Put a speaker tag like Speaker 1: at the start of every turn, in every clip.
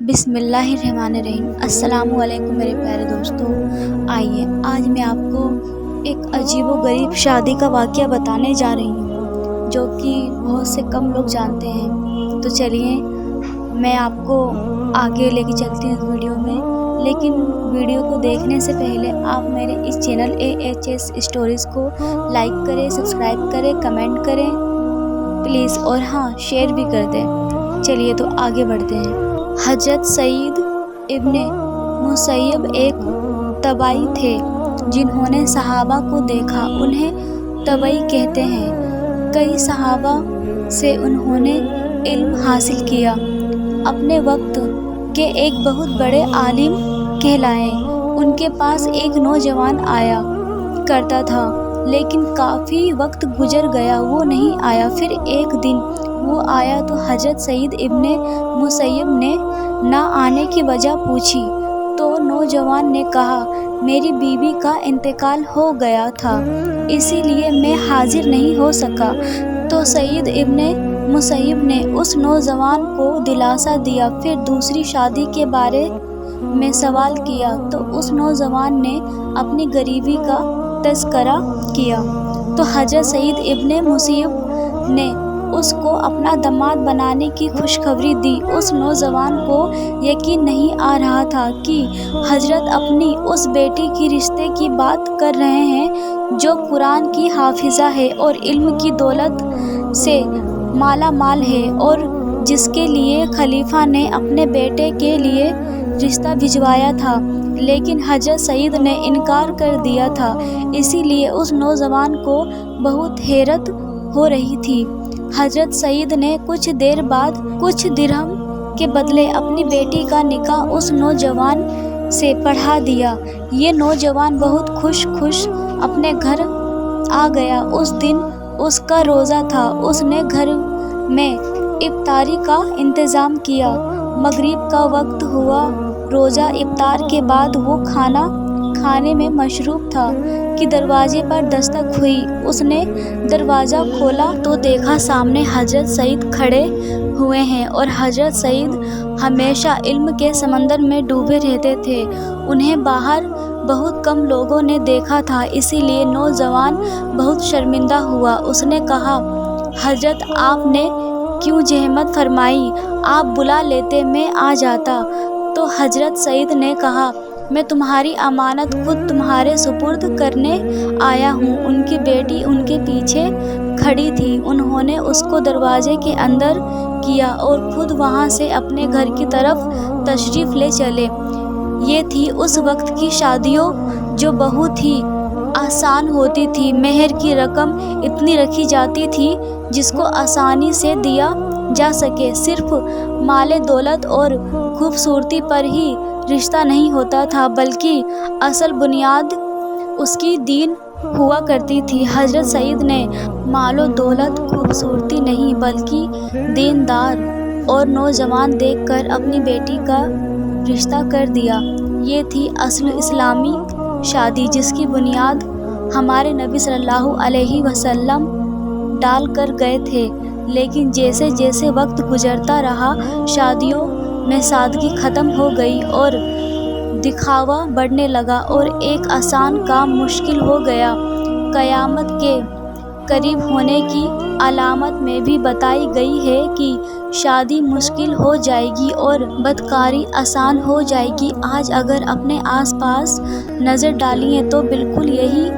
Speaker 1: بسم اللہ الرحمن الرحیم۔ السلام علیکم میرے پیارے دوستوں، آئیے آج میں آپ کو ایک عجیب و غریب شادی کا واقعہ بتانے جا رہی ہوں جو کہ بہت سے کم لوگ جانتے ہیں۔ تو چلیے میں آپ کو آگے لے کے چلتی ہوں ویڈیو میں، لیکن ویڈیو کو دیکھنے سے پہلے آپ میرے اس چینل AHS اسٹوریز کو لائک کریں، سبسکرائب کریں، کمنٹ کریں پلیز، اور ہاں شیئر بھی کر دیں۔ چلیے تو آگے بڑھتے ہیں۔ حضرت سعید ابن مسیب ایک تابعی تھے جنہوں نے صحابہ کو دیکھا۔ انہیں تابعی کہتے ہیں۔ کئی صحابہ سے انہوں نے علم حاصل کیا۔ اپنے وقت کے ایک بہت بڑے عالم کہلائے۔ ان کے پاس ایک نوجوان آیا کرتا تھا، لیکن کافی وقت گزر گیا وہ نہیں آیا۔ پھر ایک دن وہ آیا تو حضرت سعید ابن مسیب نے نہ آنے کی وجہ پوچھی تو نوجوان نے کہا، میری بیوی کا انتقال ہو گیا تھا، اسی لیے میں حاضر نہیں ہو سکا۔ تو سعید ابن مسیب نے اس نوجوان کو دلاسا دیا۔ پھر دوسری شادی کے بارے میں سوال کیا تو اس نوجوان نے اپنی غریبی کا تذکرہ کیا۔ تو حضرت سعید ابن مسیب نے اس کو اپنا داماد بنانے کی خوشخبری دی۔ اس نوجوان کو یقین نہیں آ رہا تھا کہ حضرت اپنی اس بیٹی کی رشتے کی بات کر رہے ہیں جو قرآن کی حافظہ ہے اور علم کی دولت سے مالا مال ہے، اور جس کے لیے خلیفہ نے اپنے بیٹے کے لیے رشتہ بھجوایا تھا، لیکن حضرت سعید نے انکار کر دیا تھا۔ اسی لیے اس نوجوان کو بہت حیرت ہو رہی تھی۔ حضرت سعید نے کچھ دیر بعد کچھ درہم کے بدلے اپنی بیٹی کا نکاح اس نوجوان سے پڑھا دیا۔ یہ نوجوان بہت خوش اپنے گھر آ گیا۔ اس دن اس کا روزہ تھا۔ اس نے گھر میں افطاری کا انتظام کیا۔ مغرب کا وقت ہوا۔ روزہ افطار کے بعد وہ کھانا کھانے میں مصروف تھا کہ دروازے پر دستک ہوئی۔ اس نے دروازہ کھولا تو دیکھا سامنے حضرت سعید کھڑے ہوئے ہیں، اور حضرت سعید ہمیشہ علم کے سمندر میں ڈوبے رہتے تھے۔ انہیں باہر بہت کم لوگوں نے دیکھا تھا، اسی لیے نوجوان بہت شرمندہ ہوا۔ اس نے کہا، حضرت آپ نے کیوں زحمت فرمائی؟ آپ بلا لیتے میں آ جاتا۔ تو حضرت سعید نے کہا، میں تمہاری امانت خود تمہارے سپرد کرنے آیا ہوں۔ ان کی بیٹی ان کے پیچھے کھڑی تھی۔ انہوں نے اس کو دروازے کے اندر کیا اور خود وہاں سے اپنے گھر کی طرف تشریف لے چلے۔ یہ تھی اس وقت کی شادیوں جو بہت ہی آسان ہوتی تھی۔ مہر کی رقم اتنی رکھی جاتی تھی جس کو آسانی سے دیا جا سکے۔ صرف مال دولت اور خوبصورتی پر ہی رشتہ نہیں ہوتا تھا، بلکہ اصل بنیاد اس کی دین ہوا کرتی تھی۔ حضرت سعید نے مال و دولت، خوبصورتی نہیں بلکہ دیندار اور نوجوان دیکھ کر اپنی بیٹی کا رشتہ کر دیا۔ یہ تھی اصل اسلامی شادی جس کی بنیاد ہمارے نبی صلی اللہ علیہ وسلم ڈال کر گئے تھے۔ لیکن جیسے جیسے وقت گزرتا رہا، شادیوں میں سادگی ختم ہو گئی اور دکھاوا بڑھنے لگا، اور ایک آسان کام مشکل ہو گیا۔ قیامت کے قریب ہونے کی علامت میں بھی بتائی گئی ہے کہ شادی مشکل ہو جائے گی اور بدکاری آسان ہو جائے گی۔ آج اگر اپنے آس پاس نظر ڈالیں تو بالکل یہی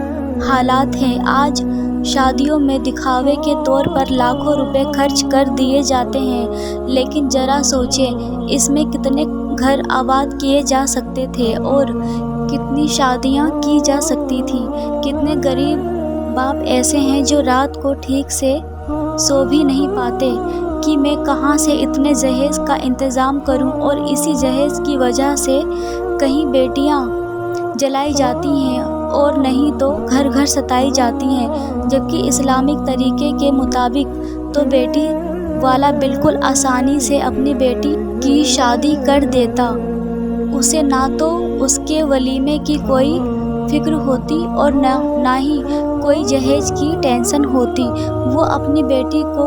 Speaker 1: حالات ہیں۔ آج شادیوں میں دکھاوے کے طور پر لاکھوں روپے خرچ کر دیے جاتے ہیں، لیکن ذرا سوچیں اس میں کتنے گھر آباد کیے جا سکتے تھے اور کتنی شادیاں کی جا سکتی تھیں۔ کتنے غریب باپ ایسے ہیں جو رات کو ٹھیک سے سو بھی نہیں پاتے کہ میں کہاں سے اتنے جہیز کا انتظام کروں، اور اسی جہیز کی وجہ سے کہیں بیٹیاں جلائی جاتی ہیں اور نہیں تو گھر گھر ستائی جاتی ہیں، جبکہ اسلامک طریقے کے مطابق تو بیٹی والا بالکل آسانی سے اپنی بیٹی کی شادی کر دیتا۔ اسے نہ تو اس کے ولیمے کی کوئی فکر ہوتی اور نہ ہی کوئی جہیز کی ٹینشن ہوتی۔ وہ اپنی بیٹی کو